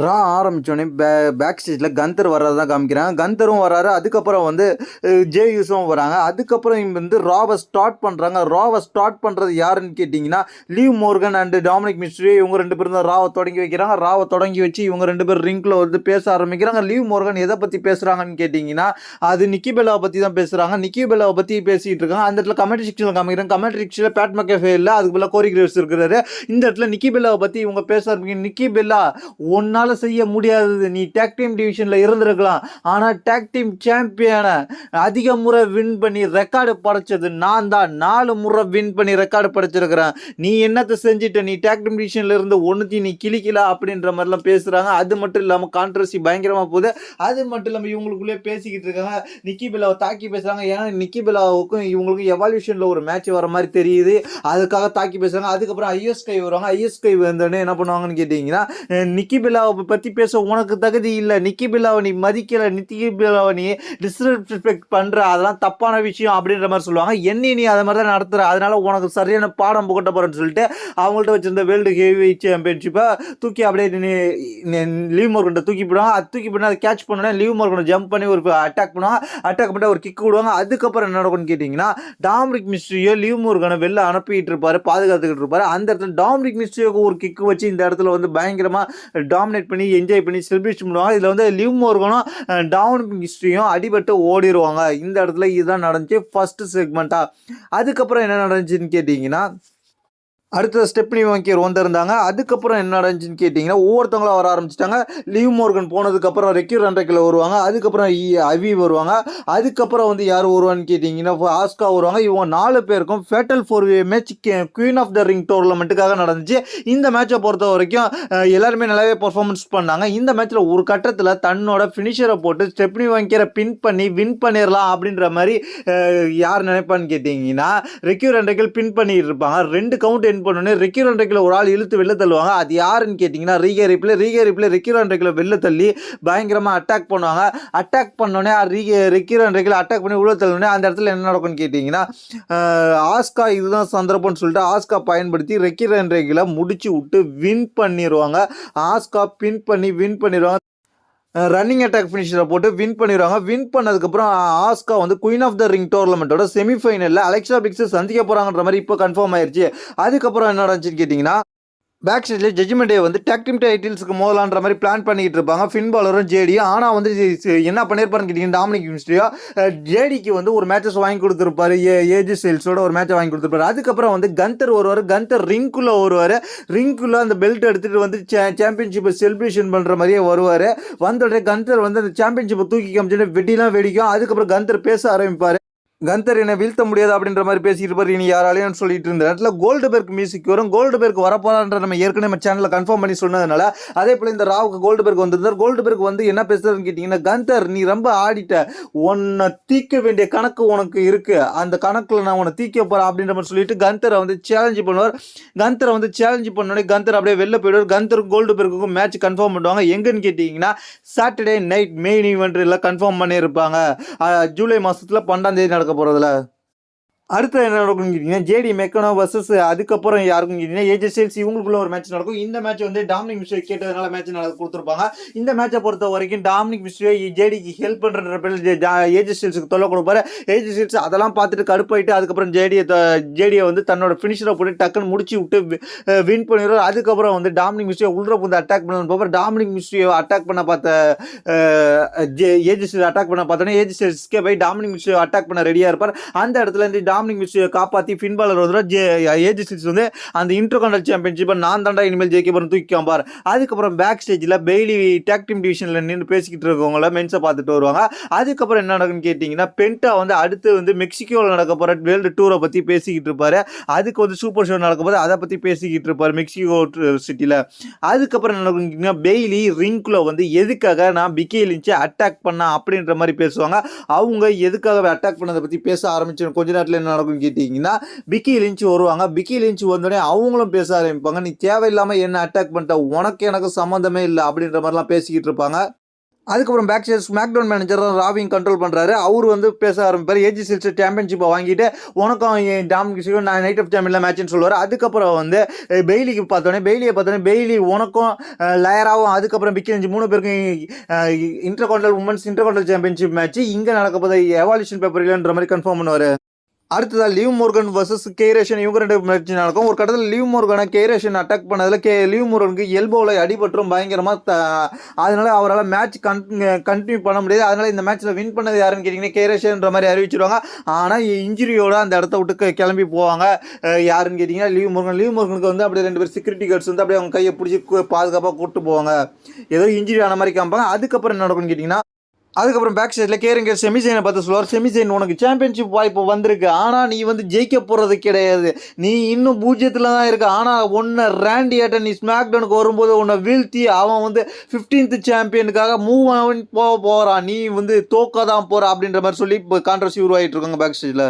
ரா ஆரம்பிச்சோடனே back ஸ்டேஜில் கந்தர் வர்றது தான் காமிக்கிறாங்க. கந்தரும் வராரு. அதுக்கப்புறம் வந்து ஜேயூஸும் வராங்க. அதுக்கப்புறம் இவங்க வந்து ராவை ஸ்டார்ட் பண்ணுறாங்க. ராவை ஸ்டார்ட் பண்ணுறது யாருன்னு கேட்டிங்கன்னா leave Morgan and Dominic mystery. இவங்க 2 பேரும் தான் ராவை தொடங்கி வைக்கிறாங்க. ராவை தொடங்கி வச்சு இவங்க 2 பேர் ரிங்கில் வந்து பேச ஆரம்பிக்கிறாங்க. லீவ் மோர்கன் எதை பற்றி பேசுகிறாங்கன்னு கேட்டிங்கன்னா அது நிக்கி பெல்லாவை பற்றி தான் பேசுகிறாங்க. நிக்கி பெல்லாவை பற்றி பேசிகிட்டு இருக்காங்க. அந்த இடத்துல கமெண்ட்ரி செக்ஷனில் காமிக்கிறாங்க. கமெண்ட்ரி செக்ஷனில் பேட் மெக்கஃபே இல்லை, அதுக்கு பதிலாக கோரி கிரேவ்ஸ் இருக்கிறாரு. இந்த இடத்துல நிக்கி பெல்லாவை பற்றி இவங்க பேச ஆரம்பிக்க, நிக்கி பெல்லா ஒன்னால் செய்ய முடியாதது, நீ டேக் டீம் டிவிஷனில் இருந்திருக்கலாம், ஆனால் டேக் டீம் சாம்பியனை அதிக முறை வின் பண்ணி ரெக்கார்டு படைச்சது நான் தான். 4 முறை வின் பண்ணி ரெக்கார்டு படைச்சிருக்கிறேன். நீ என்னத்தை செஞ்சுட்ட, நீ டேக் டீம் டிவிஷனில் இருந்து ஒன்றுத்தையும் நீ கிளிக்கல அப்படின்ற மாதிரிலாம் பேசுகிறாங்க. அது மட்டும் இல்லாமல் கான்ட்ரவர்சி பயங்கரமாக போகுது. அது மட்டும் இல்லாமல் இவங்களுக்குள்ளே பேசிக்கிட்டு இருக்காங்க. நிக்கி பெல்லாவை தாக்கி பேசுகிறாங்க. ஏன்னா நிக்கி பெல்லாவுக்கும் இவங்களுக்கும் எவால்யூஷனில் ஒரு மேட்ச் வர மாதிரி தெரியுது, அதுக்காக தாக்கி பேசுகிறாங்க. அதுக்கப்புறம் ஐஎஸ்கை வருவாங்க. ஐஎஸ்கை வந்தோடனே என்ன பண்ணுவாங்கன்னு கேட்டிங்கன்னா, நிக்கி பெல்லாவை பற்றி பேச உனக்கு தகுதி இல்லை, நிக்கி பெல்லாவை நீ மதிக்கலை, நிக்கி பெல்லாவை நீ டிஸ்ரெஸ்பெக்ட் பண்ணுற, அதெல்லாம் தப்பான விஷயம் அப்படின்ற மாதிரி சொல்லுவாங்க. நீ அதை மாதிரி தான் நடத்துகிற, அதனால உனக்கு சரியான பாடம் புகட்ட போகிறேன்னு சொல்லிட்டு அவங்கள்ட்ட வச்சிருந்த வேர்ல்டு ஹெவி சாம்பியன்ஷிப்பை தூக்கி அப்படியே லீவ் மோர்கன் தூக்கி போடுவாங்க. அது தூக்கி போனால் அதை கேட்ச் பண்ணோன்னே லீவ் மோர்கன் ஜம்ப் பண்ணி ஒரு அட்டாக் பண்ணுவாங்க. அட்டாக் பண்ணிட்டு ஒரு கிக் விடுவாங்க. அதுக்கப்புறம் என்ன நடக்கும்னு கேட்டிங்கன்னா, டாமினிக் மிஸ்ட்ரியோ லீவ் மோர்கனை வெளில அனுப்பிட்டு இருப்பாரு, பாதுகாத்துக்கிட்டு இருப்பாரு. அந்த இடத்துல டாமினிக் மிஸ்ட்ரியோக்கு ஒரு கிக் வச்சு இந்த இடத்துல வந்து பயங்கரமாக டாமினேட் பண்ணி என்ஜாய் பண்ணி செலிப்ரேஷன் பண்ணுவாங்க. இதில் வந்து லிவ் மோர்கனும் டாமினிக் மிஸ்ட்ரியும் அடிபட்டு ஓடிடுவாங்க. இந்த இடத்துல இதுதான் நடந்துச்சு ஃபர்ஸ்ட் செக்மெண்ட்டாக. அதுக்கப்புறம் என்ன நடந்துச்சுன்னு கேட்டிங்கன்னா, அடுத்த ஸ்டெப்னி வாங்கியர் வந்திருந்தாங்க. அதுக்கப்புறம் என்ன நடந்துச்சுன்னு கேட்டிங்கன்னா, ஒவ்வொருத்தவங்களா வர ஆரம்பிச்சிட்டாங்க. லீவ் மோர்கன் போனதுக்கப்புறம் ரெக்யூர் ரண்ட்ரைக்கில் வருவாங்க. அதுக்கப்புறம் அவி வருவாங்க. அதுக்கப்புறம் வந்து யார் வருவான்னு கேட்டிங்கன்னா ஆஸ்கா வருவாங்க. இவங்க 4 பேருக்கும் ஃபேட்டல் 4-வே match queen of the ring டோர்னமெண்ட்டுக்காக நடந்துச்சு. இந்த மேட்சை பொறுத்த வரைக்கும் எல்லாருமே நல்லாவே பர்ஃபார்மன்ஸ் பண்ணாங்க. இந்த மேட்ச்சில் ஒரு கட்டத்தில் தன்னோட ஃபினிஷரை போட்டு ஸ்டெப்னி வாங்கியரை பின் பண்ணி வின் பண்ணிடலாம் அப்படின்ற மாதிரி யார் நினைப்பான்னு கேட்டிங்கன்னா ரெக்யூர் ரண்ட்ரைக்கில் பின் பண்ணிட்டு இருப்பாங்க. 2 கவுண்ட் பண்ணோன்னே ரெக்யூர் ரண்ட்ரைக்கில் ஒரு ஆள் இழுத்து வெளில தள்ளுவாங்க. அது யாருன்னு கேட்டிங்கன்னா ரீகே ரிப்ளே ரெக்யூர் ரண்ட்ரைக்கில் வெளில தள்ளி பயங்கரமாக அட்டாக் பண்ணுவாங்க. அட்டாக் பண்ணோன்னே ரெக்யூர் ரண்ட்ரைக்கில் அட்டாக் பண்ணி உள்ள தள்ளுனே அந்த இடத்துல என்ன நடக்கும்னு கேட்டிங்கன்னா, ஆஸ்கா இதுதான் சந்தர்ப்பம்னு சொல்லிட்டு ஆஸ்கா பயன்படுத்தி ரெக்யூர் ரண்ட்ரைக்கில் முடிச்சு விட்டு வின் பண்ணிடுவாங்க. ஆஸ்கா பின் பண்ணி வின் பண்ணிடுவாங்க. ரன்னிங் அட்டாக் ஃபினிஷரை போட்டு வின் பண்ணிடுவாங்க. வின் பண்ணதுக்கப்புறம் ஆஸ்கா வந்து குயின் ஆஃப் த ரிங் டோர்னமெண்ட்டோட செமிஃபைனலில் அலெக்சா பிளிக்ஸை சந்திக்க போகிறாங்கன்ற மாதிரி இப்போ கன்ஃபார்ம் ஆயிடுச்சு. அதுக்கப்புறம் என்ன நடந்துச்சுன்னு கேட்டிங்கன்னா, பேக் ஸ்டேஜில் ஜட்ஜ்மெண்ட் டே வந்து டேக் டீம் டைட்டில்ஸுக்கு மோதலான்ற மாதிரி பிளான் பண்ணிட்டு இருப்பாங்க ஃபின் பாலரும் ஜேடியும். ஆனால் வந்து என்ன பண்ணியிருப்பாருன்னு கேட்டிங்கன்னா, டாமினிக் மிஸ்ட்ரியோ ஜேடிக்கு வந்து ஒரு மேட்சஸ் வாங்கி கொடுத்துருப்பாரு, ஏஜி சேல்ஸோட ஒரு மேட்சை வாங்கி கொடுத்துருப்பாரு. அதுக்கப்புறம் வந்து கந்தர் வருவார். கந்தர் ரிங்குள்ளே வருவார். ரிங்குள்ளே அந்த பெல்ட் எடுத்துகிட்டு வந்து சாம்பியன்ஷிப்பை செலிப்ரேஷன் பண்ணுற மாதிரியே வருவார். வந்தோடனே கந்தர் வந்து அந்த சாம்பியன்ஷிப்பை தூக்கி காமிச்சுட்டு வெட்டிலாம் வெடிக்கும். அதுக்கப்புறம் கந்தர் பேச ஆரம்பிப்பார். கந்தர் என்ன வீழ்த்த முடியாது அப்படின்ற மாதிரி பேசிட்டு இருப்பார். இனி யாராலையும் சொல்லிட்டு இருந்த இடத்துல கோல்டுபெர்க் மியூசிக் வரும். கோல்டுபெர்க் வரப்போறான்ற நம்ம ஏற்கனவே நம்ம சேனலில் கன்ஃபார்ம் பண்ணி சொன்னதுனால அதே போல் இந்த ராவுக்கு கோல்டுபெர்க் வந்திருந்தார். கோல்டுபெர்க் வந்து என்ன பேசுறதுன்னு கேட்டிங்கன்னா, கந்தர் நீ ரொம்ப ஆடிட்ட, உன்னை தீக்க வேண்டிய கணக்கு உனக்கு இருக்கு, அந்த கணக்கில் நான் உன்னை தீக்க போகிறேன் அப்படின்ற மாதிரி சொல்லிட்டு கந்தரை வந்து சேலஞ்சு பண்ணுவார். கந்தரை வந்து சேலஞ்சு பண்ணோடனே கந்தர் அப்படியே வெளில போயிடுவார். கந்தருக்கு கோல்டுபெர்க்குக்கும் மேட்ச் கன்ஃபார்ம் பண்ணுவாங்க. எங்கன்னு கேட்டிங்கன்னா சாட்டர்டே நைட் மெயின் ஈவெண்ட்டில் கன்ஃபார்ம் பண்ணியிருப்பாங்க. ஜூலை மாதத்தில் 12ஆம் தேதி நடக்க போகிறதுல. அடுத்து என்ன நடக்கும்னு கேட்டிங்கன்னா, ஜேடி மெக்கனோ வர்சஸ் அதுக்கப்புறம் யாருக்கும் கேட்டிங்கன்னா ஏஜே ஸ்டைல்ஸ், இவங்களுக்குள்ள ஒரு மேட்ச் நடக்கும். இந்த மேட்ச் வந்து டாமினிக் மிஸ்ட்ரியோ கேட்டதுனால மேட்ச் கொடுத்துருப்பாங்க. இந்த மேட்சை பொறுத்த வரைக்கும் டாமினிக் மிஸ்ட்ரியோ ஜேடிக்கு ஹெல்ப் பண்ணுற பேர் ஏஜே ஸ்டைல்ஸுக்கு தொல்லை கொடுப்பாரு. ஏஜே ஸ்டைல்ஸ் அதெல்லாம் பார்த்துட்டு கடுப்பாயிட்டு அதுக்கப்புறம் ஜேடியை வந்து தன்னோட ஃபினிஷரை போட்டு டக்குன்னு முடிச்சு விட்டு வின் பண்ணிடுவார். அதுக்கப்புறம் வந்து டாமினிக் மிஸ்ட்ரியோ உள்ள வந்து அட்டாக் பண்ண பார்ப்பார். டாமினிக் மிஸ்ட்ரியோ அட்டாக் பண்ண பார்த்த ஏஜே ஸ்டைல்ஸ் அட்டாக் பண்ண பார்த்தோன்னே ஏஜே ஸ்டைல்ஸ்க்கே போய் டாமினிக் மிஸ்ட்ரியோ அட்டாக் பண்ண ரெடியாக இருப்பார். அந்த இடத்துல இருந்து டாமினிக் மிஸ்ட்ரியை காப்பாற்றி ஃபின் பாலர் வந்து ஏஜி ஸ்டைல்ஸ் வந்து அந்த இன்டர்கான்டினென்டல் சாம்பியன்ஷிப்பை நான் தாண்டா இனிமேல் ஜெயிக்க போகிறேன் தூக்கி காம்பார். அதுக்கப்புறம் பேக் ஸ்டேஜில் பெய்லி டேக் டீம் டிவிஷனில் நின்று பேசிக்கிட்டு இருக்கவங்கள மென்ஸை பார்த்துட்டு வருவாங்க. அதுக்கப்புறம் என்ன நடக்குன்னு கேட்டிங்கன்னா, பென்டா வந்து அடுத்து வந்து மெக்சிகோவில் நடக்க போகிற வேர்ல்டு டூரை பற்றி பேசிக்கிட்டு இருப்பார். அதுக்கு வந்து சூப்பர் ஷோ நடக்கும் போது அதை பற்றி பேசிக்கிட்டு இருப்பார் மெக்சிகோ சிட்டியில். அதுக்கப்புறம் என்ன நடக்குன்னா, பெய்லி ரிங்குள்ள வந்து எதுக்காக நான் பிக்கி லின்ச்சை அட்டாக் பண்ண அப்படின்ற மாதிரி பேசுவாங்க. அவங்க எதுக்காக அட்டாக் பண்ணதை பற்றி பேச ஆரம்பிச்சு கொஞ்ச நேரத்தில் என்ன நடக்கும் கேட்டிங்கன்னா, பிக்கி லின்ச் வருவாங்க. பிக்கி லின்ச் வந்தோடனே அவங்களும் பேச ஆரம்பிப்பாங்க. நீ தேவையில்லாமல் என்ன அட்டாக் பண்ணிட்ட, உனக்கு எனக்கு சம்மந்தமே இல்லை அப்படின்ற மாதிரிலாம் பேசிக்கிட்டு இருப்பாங்க. அதுக்கப்புறம் பேக் ஸ்டேஜ் ஸ்மாக்டவுன் மேனேஜர் ராவிங் கண்ட்ரோல் பண்ணுறாரு. அவர் வந்து பேச ஆரம்பிப்பார். ஏஜி ஸ்டைல்ஸ் சாம்பியன்ஷிப்பை வாங்கிட்டு உனக்கும் டாமினிக் நான் நைட் ஆஃப் சாம்பியனில் மேட்ச்னு சொல்லுவார். அதுக்கப்புறம் வந்து பெய்லியை பார்த்தோன்னே பெய்லி உனக்கும் லயராகவும் அதுக்கப்புறம் பிக்கி 3 பேருக்கும் உமன்ஸ் இன்டர்கான்டினல் சாம்பியன்ஷிப் மேட்ச் இங்கே நடக்க போது எவால்யூஷன் பேப்பர் இல்லைன்ற மாதிரி கன்ஃபார்ம் பண்ணுவார். அடுத்ததாக லிவ் மோர்கன் வர்சஸ் கேரேஷன் இவங்க 2 மேட்ச் நடக்கும். ஒரு கட்டத்தில் லிவ் மோர்கனை கேரேஷன் அட்டாக் பண்ணதில் லிவ் மோர்கனுக்கு எல்போவில் அடிபட்டுரும் பயங்கரமாக. அதனால அவரால் மேட்ச் கண்டினியூ பண்ண முடியாது. அதனால் இந்த மேட்ச்சில் வின் பண்ணது யாருன்னு கேட்டிங்கன்னா கேரேஷன்ற மாதிரி அறிவிச்சிருவாங்க. ஆனால் இன்ஜுரியோட அந்த இடத்த விட்டு கிளம்பி போவாங்க. யாருன்னு கேட்டிங்கன்னா லிவ் மோர்கனுக்கு வந்து அப்படியே 2 பேர் செக்யூரிட்டி கார்ட்ஸ் வந்து அப்படியே அவங்க கையை பிடிச்சி பாதுகாப்பாக கூப்பிட்டு போவாங்க. ஏதோ இன்ஜுரி ஆன மாதிரி காமிப்பாங்க. அதுக்கப்புறம் என்ன நடக்கும்னு கேட்டிங்கன்னா அதுக்கப்புறம் பேக் ஸ்டேஜில் கேரிங்க செமிசைனை பார்த்து சொல்லுவார். செமிசைன் உனக்கு சாம்பியன்ஷிப் வாய்ப்பு வந்திருக்கு, ஆனால் நீ வந்து ஜெயிக்க போகிறது கிடையாது, நீ இன்னும் 0ல் தான் இருக்க. ஆனால் உன்னை ரேண்டி ஆட்டன் நீ ஸ்மாக்டவுனுக்கு வரும்போது உன்னை வீழ்த்தி அவன் வந்து 15th சாம்பியனுக்காக மூவ் ஆகி போகிறான், நீ வந்து தோக்க தான் போகிற அப்படின்ற மாதிரி சொல்லி இப்போ கான்ட்ரவர்சி உருவாகிட்டு இருக்காங்க பேக் ஸ்டேஜில்.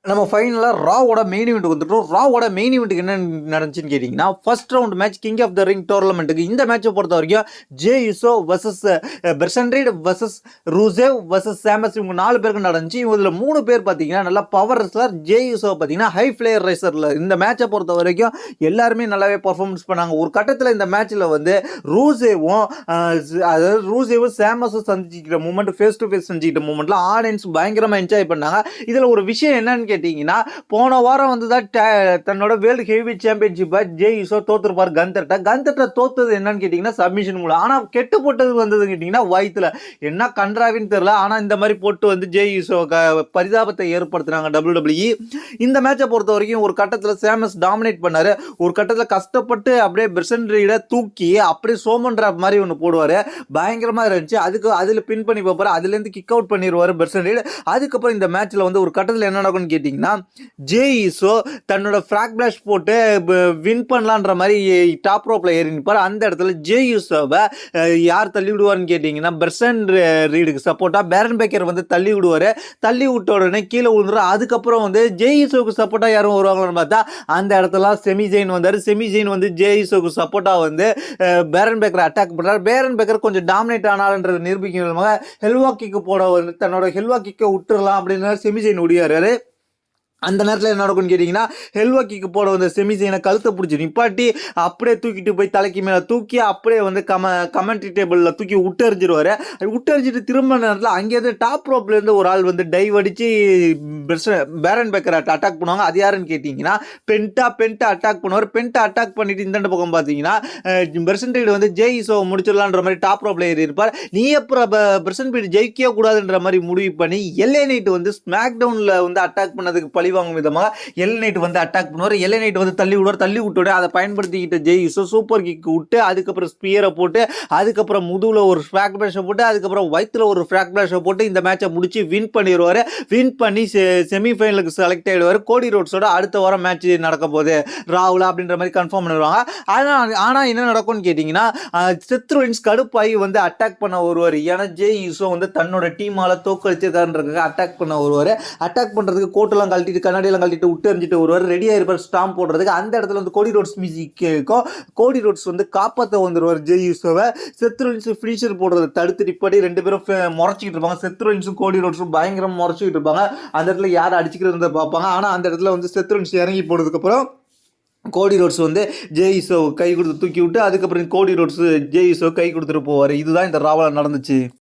நம்ம ஃபைனலாக ராவோட மெயின் ஈவெண்ட்டுக்கு வந்துட்டோம். ராவோட மெயின் ஈவெண்ட்டுக்கு என்ன நடந்துச்சுன்னு கேட்டிங்கன்னா first round match king of the ring டோர்னமெண்ட்டுக்கு. இந்த மேட்சை பொறுத்த வரைக்கும் ஜே யூசோ வர்சஸ் பெர்சன்ட்ரீட் வர்சஸ் ரூசேவ் வர்சஸ் சாமஸ் இவங்க 4 பேருக்கு நடந்துச்சு. இதில் 3 பேர் பார்த்தீங்கன்னா நல்லா பவர் ரெஸ்லர். ஜே யூசோ பார்த்தீங்கன்னா ஹை ஃப்ளேயர் ரேசரில். இந்த மேட்சை பொறுத்த வரைக்கும் எல்லாருமே நல்லாவே பர்ஃபார்மன்ஸ் பண்ணாங்க. ஒரு கட்டத்தில் இந்த மேட்ச்சில் வந்து ரூசேவும் சாமஸும் சந்திச்சிக்கிற மூமெண்ட், ஃபேஸ் டு ஃபேஸ் சந்திக்கிற மூமெண்ட்டில் ஆடியன்ஸ் பயங்கரமாக என்ஜாய் பண்ணாங்க. இதில் ஒரு விஷயம் என்னன்னு கேட்டிங்கன்னா போன வாரம் வந்து தான் தன்னோட வேர்ல்டு ஹெவி சாம்பியன்ஷிப்பை ஜே யூசோ தோத்துருப்பார் கந்தர்ட்ட தோத்தது என்னன்னு கேட்டிங்கன்னா சப்மிஷன் மூலம். ஆனால் கெட்டு போட்டது வந்தது கேட்டிங்கன்னா வயிற்றுல என்ன கன்றாவின்னு தெரியல. ஆனால் இந்த மாதிரி போட்டு வந்து ஜே யூசோ பரிதாபத்தை ஏற்படுத்தினாங்க WWE. இந்த மேட்சை பொறுத்த வரைக்கும் ஒரு கட்டத்தில் சாமஸ் டாமினேட் பண்ணார். ஒரு கட்டத்தில் கஷ்டப்பட்டு அப்படியே பெர்சன்ட்ரீடை தூக்கி அப்படியே சோமன் டிராப் மாதிரி ஒன்று போடுவார். பயங்கரமாக இருந்துச்சு. அதில் பின் பண்ணி பார்ப்பார். அதுலேருந்து கிக் அவுட் பண்ணிடுவார் பெர்சன்ட்ரீட். அதுக்கப்புறம் இந்த மேட்ச்சில் வந்து ஒரு கட்டத்தில் என்ன நடக்கும்னு கேட்டிங்கன்னா ஜே யூசோ தன்னோட ஃப்ராக் பிளாஷ் போட்டு வின் பண்ணலான்ற மாதிரி டாப் ரோப்பில் ஏறி நிற்பார். அந்த இடத்துல ஜே யூசோவை யார் தள்ளி விடுவார்னு கேட்டிங்கன்னா பெர்சன் ரீடுக்கு சப்போர்ட்டாக பேரன் பேக்கர் வந்து தள்ளி விடுவார். தள்ளி விட்ட உடனே கீழே விழுந்துடும். அதுக்கப்புறம் வந்து ஜே யூசோவுக்கு சப்போர்ட்டாக யாரும் வருவாங்கன்னு பார்த்தா அந்த இடத்துல செமிசைன் வந்தார். செமிசைன் வந்து ஜே யூசோவுக்கு சப்போர்ட்டாக வந்து பேரன் பேக்கரை அட்டாக் பண்ணுறார். பேரன் பேக்கர் கொஞ்சம் டாமினேட் ஆனால்ன்றது நிரூபிக்கும் விதமாக ஹெல்வா கிக்கு போட வந்து தன்னோட ஹெல்வா கிக்கை விட்டுறலாம் அப்படின்னு செமிசைன் ஒடியாரு. அந்த நேரத்தில் என்ன நடக்கும்னு கேட்டிங்கன்னா ஹெல்வா கிக்கு போட வந்து செமிசைனை கழுத்தை பிடிச்சி நிப்பாட்டி அப்படியே தூக்கிட்டு போய் தலைக்கு மேலே தூக்கி அப்படியே வந்து கமெண்ட்ரி டேபிளில் தூக்கி விட்டரிச்சிட்டு திரும்ப நேரத்தில் அங்கேருந்து டாப் ரோப்லேருந்து ஒரு ஆள் வந்து டைவ் அடித்து பேரன் பேக்கரை அட்டாக் பண்ணுவாங்க. அது யாருன்னு கேட்டிங்கன்னா பென்டா அட்டாக் பண்ணுவார். பென்டா அட்டாக் பண்ணிட்டு இந்த பக்கம் பார்த்தீங்கன்னா பெர்சன்ட்ரீட் வந்து ஜே யூசோவை முடிச்சிடலான்ற மாதிரி டாப் ரோப்பில் ஏறி இருப்பார். நீ அப்புறம் பெர்சன்ட்ரீட் ஜெயிக்கவே கூடாதுன்ற மாதிரி முடிவு பண்ணி எல்ஏ நைட் வந்து ஸ்மாக் டவுனில் வந்து அட்டாக் பண்ணதுக்கு பழி வாங்கும் விதமாக எல்ஏ நைட் வந்து அட்டாக் பண்ணுவார். எல்ஏ நைட் வந்து தள்ளி விட்டுவிட அதை பயன்படுத்திக்கிட்ட ஜே யூசோ சூப்பர் கிக் விட்டு அதுக்கப்புறம் ஸ்பியரை போட்டு அதுக்கப்புறம் முதுகில் ஒரு ஃப்ராக் பிளாஷை போட்டு அதுக்கப்புறம் வயிற்றுல ஒரு ஃப்ராக் பிளாஷை போட்டு இந்த மேட்சை முடிச்சு வின் பண்ணிடுவார். வின் பண்ணி செமிஃபைனலுக்கு செலக்ட் ஆகிடுவார். கோடி ரோட்ஸோட அடுத்த வாரம் மேட்ச் நடக்க போகுது ராகுலா அப்படின்ற மாதிரி கன்ஃபார்ம் பண்ணிடுவாங்க. ஆனால் என்ன நடக்கும்னு கேட்டிங்கன்னா செத் ரோலின்ஸ் கடுப்பாகி வந்து அட்டாக் பண்ண வருவார். ஏன்னா ஜே யூசோ வந்து தன்னோட டீமால் தோக்கடிச்சிருக்காருன்றதுக்கு அட்டாக் பண்ண வருவார். அட்டாக் பண்ணுறதுக்கு கோட்டெல்லாம் கழட்டிட்டு கண்ணாடியெல்லாம் கழட்டிட்டு விட்டு எறிஞ்சிட்டு வருவார். ரெடியாக இருப்பார் ஸ்டாம்ப் போடுறதுக்கு. அந்த இடத்துல வந்து கோடி ரோட்ஸ் மியூசிக் கேட்கும். கோடி ரோட்ஸ் வந்து காப்பாற்ற வந்துடுவார் ஜே யூசோவை. செத் ரோலின்ஸ் ஃபினிஷர் போடுறதை தடுத்து இப்படி 2 பேரும் முறைச்சிக்கிட்டு இருப்பாங்க. செத் ரோலின்ஸும் கோடி ரோட்ஸும் பயங்கரம் முறைச்சிக்கிட்டு இருப்பாங்க. அந்த இடத்துல யார் அடிச்சுக்கிறத பார்ப்பாங்க. ஆனால் அந்த இடத்துல வந்து செத் ரோலின்ஸ் இறங்கி போனதுக்கப்புறம் கோடி ரோட்ஸ் வந்து ஜே யூசோ கை கொடுத்து தூக்கி விட்டு அதுக்கப்புறம் கோடி ரோட்ஸ் ஜே யூசோ கை கொடுத்துட்டு போவார். இதுதான் இந்த ராவில் நடந்துச்சு.